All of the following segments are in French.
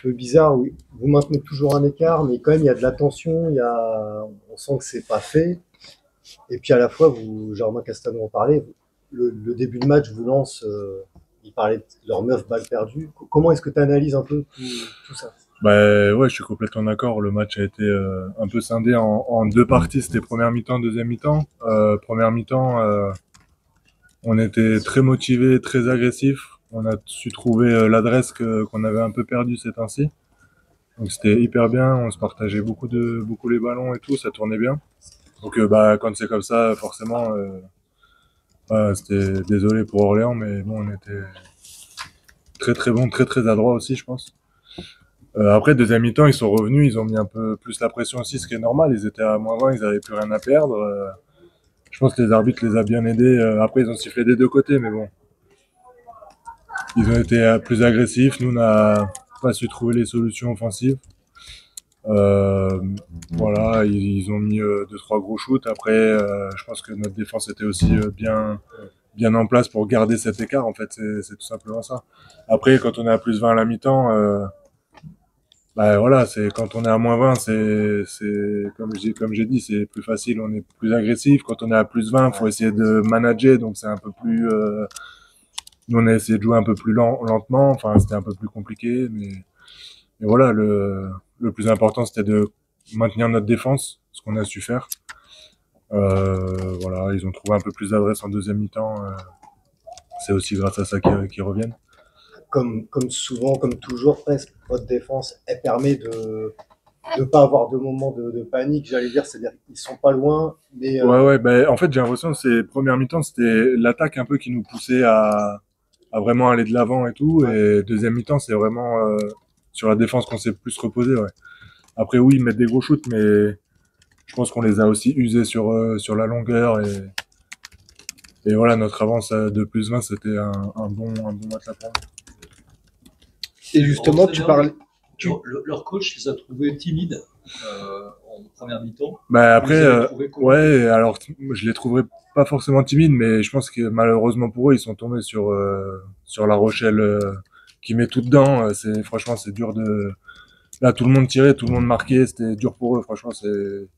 peu bizarre où vous maintenez toujours un écart, mais quand même il y a de la tension, on sent que c'est pas fait. Et puis à la fois, Germain Castano en parlait, le début de match vous lance, il parlait de leurs 9 balles perdues. Comment est-ce que tu analyses un peu tout ça? Bah ouais, je suis complètement d'accord. Le match a été un peu scindé en deux parties. C'était première mi-temps, deuxième mi-temps. Première mi-temps, on était très motivés, très agressifs. On a su trouver l'adresse qu'on avait un peu perdue ces temps-ci. Donc c'était hyper bien. On se partageait beaucoup les ballons et tout. Ça tournait bien. Donc bah quand c'est comme ça, forcément, c'était désolé pour Orléans, mais bon, on était très très bon, très très adroit aussi, je pense. Après, deuxième mi-temps, ils sont revenus, ils ont mis un peu plus la pression aussi, ce qui est normal. Ils étaient à -20, ils avaient plus rien à perdre. Je pense que les arbitres les a bien aidés. Après, ils ont sifflé des deux côtés, mais bon, ils ont été plus agressifs. Nous, on n'a pas su trouver les solutions offensives. Euh, voilà, ils ont mis deux trois gros shoots. Après, je pense que notre défense était aussi bien en place pour garder cet écart. En fait, c'est tout simplement ça. Après, quand on est à +20 à la mi-temps. Bah voilà, c'est quand on est à -20, c'est comme j'ai dit, c'est plus facile, on est plus agressif. Quand on est à +20, faut essayer de manager, donc c'est un peu plus. Nous on a essayé de jouer un peu plus lentement, enfin c'était un peu plus compliqué, mais voilà, le plus important c'était de maintenir notre défense, ce qu'on a su faire. Voilà, ils ont trouvé un peu plus d'adresse en deuxième mi-temps. C'est aussi grâce à ça qu'ils reviennent. Comme souvent, comme toujours, presque, votre défense, elle permet de ne pas avoir de moments de panique, j'allais dire, c'est-à-dire qu'ils sont pas loin, mais Ouais, bah, en fait, j'ai l'impression que ces premières mi-temps, c'était l'attaque un peu qui nous poussait à vraiment aller de l'avant et tout. ouais. Et deuxième mi-temps, c'est vraiment sur la défense qu'on s'est plus reposé. Ouais. Après, oui, ils mettent des gros shoots, mais je pense qu'on les a aussi usés sur la longueur. Et voilà, notre avance de +20, c'était un bon match à prendre. Et Leur justement, tu entraîneur, parles. Tu... leur coach les a trouvés timides en première mi-temps. Bah, Vous après, les avez trouvés comment? ouais, alors je les trouverais pas forcément timides, mais je pense que malheureusement pour eux, ils sont tombés sur La Rochelle qui met tout dedans. Franchement, c'est dur de. Là, tout le monde tirait, tout le monde marquait, c'était dur pour eux. Franchement, c'est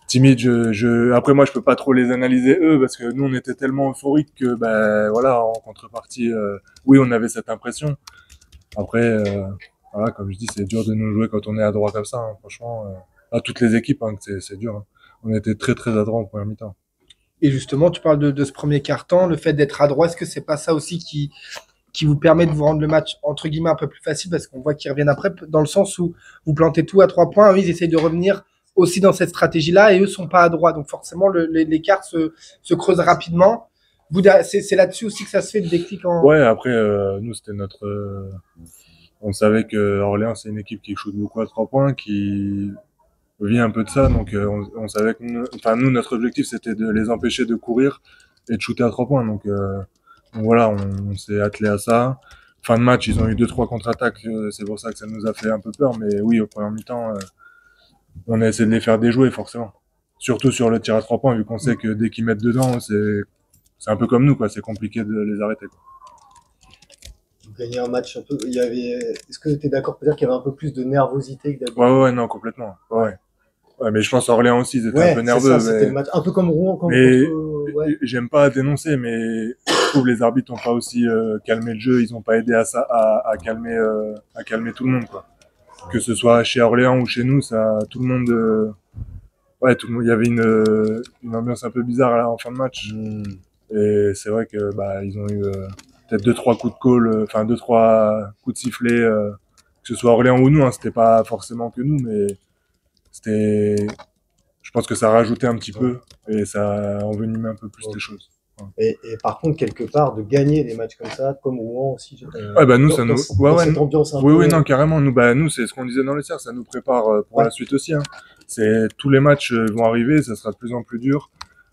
timide. Après, moi, je peux pas trop les analyser eux parce que nous, on était tellement euphoriques que, ben voilà, en contrepartie, oui, on avait cette impression. Après, voilà, comme je dis, c'est dur de nous jouer quand on est à droit comme ça. Hein. Franchement, à toutes les équipes, hein, c'est dur. Hein. On était très très adroit en première mi-temps. Et justement, tu parles de ce premier quart-temps, le fait d'être à droit, est-ce que c'est pas ça aussi qui vous permet de vous rendre le match entre guillemets un peu plus facile parce qu'on voit qu'ils reviennent après, dans le sens où vous plantez tout à 3 points, eux, ils essayent de revenir aussi dans cette stratégie-là et eux sont pas à droit. Donc forcément, l'écart se creuse rapidement. C'est là-dessus aussi que ça se fait le déclic en. Ouais, après, nous, c'était notre. On savait que Orléans, c'est une équipe qui shoot beaucoup à 3 points, qui vit un peu de ça. Donc, on savait que nous, notre objectif, c'était de les empêcher de courir et de shooter à 3 points. Donc voilà, on s'est attelé à ça. Fin de match, ils ont eu deux trois contre-attaques. C'est pour ça que ça nous a fait un peu peur. Mais oui, au premier mi-temps, on a essayé de les faire déjouer, forcément. Surtout sur le tir à 3 points, vu qu'on sait que dès qu'ils mettent dedans, c'est un peu comme nous, quoi. C'est compliqué de les arrêter, quoi. Vous gagnez un match un peu. Est-ce que tu es d'accord pour dire qu'il y avait un peu plus de nervosité que Ouais, d'habitude? ouais, non, complètement. Ouais. Ouais, mais je pense Orléans aussi, ils étaient un peu Ouais, c'est nerveux. ça, c'était le match. Un peu comme Rouen, comme contre. Mais Ouais. j'aime pas dénoncer, mais je trouve les arbitres n'ont pas aussi calmé le jeu. Ils n'ont pas aidé à calmer tout le monde, quoi. Que ce soit chez Orléans ou chez nous, ça, tout le monde, ouais, tout le monde. Il y avait une ambiance un peu bizarre là, en fin de match. Et c'est vrai que bah ils ont eu peut-être deux trois coups de call, enfin deux trois coups de sifflet, que ce soit Orléans ou nous. Hein, c'était pas forcément que nous, mais c'était. Je pense que ça rajoutait un petit peu et ça envenimait un peu plus les choses. Ouais. Et par contre, quelque part, de gagner des matchs comme ça, comme Rouen aussi, Ouais, bah nous, ça nous. Ouais, dans ouais, cette ambiance un oui, peu. oui, non, carrément. Nous, bah, nous, c'est ce qu'on disait dans le tiers, ça nous prépare pour Ouais. la suite aussi. Hein. C'est tous les matchs vont arriver, ça sera de plus en plus dur.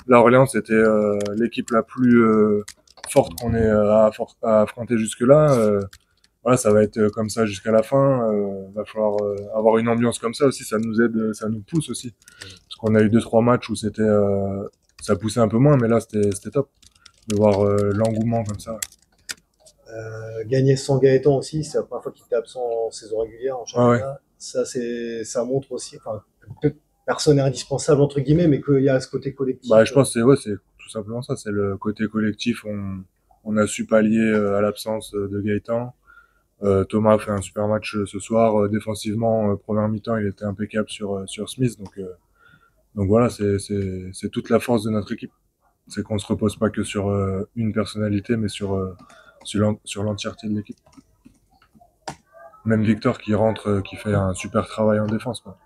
Là, Orléans, c'était l'équipe la plus forte qu'on ait à affronter jusque-là. Voilà, ça va être comme ça jusqu'à la fin. Va falloir avoir une ambiance comme ça aussi. Ça nous aide, ça nous pousse aussi. Parce qu'on a eu deux trois matchs où c'était, ça poussait un peu moins, mais là, c'était top de voir l'engouement comme ça. Gagner sans Gaëtan aussi, c'est la première fois qu'il était absent en saison régulière, en Ah ouais. championnat. Ça montre aussi, enfin, que personne n'est indispensable, entre guillemets, mais qu'il y a ce côté collectif. Bah, je pense que c'est tout simplement ça, c'est le côté collectif. On a su pallier à l'absence de Gaëtan. Thomas a fait un super match ce soir. Défensivement, première mi-temps, il était impeccable sur Smith. Donc voilà, c'est toute la force de notre équipe. C'est qu'on se repose pas que sur une personnalité, mais sur l'entièreté de l'équipe. Même Victor qui rentre, qui fait un super travail en défense, quoi.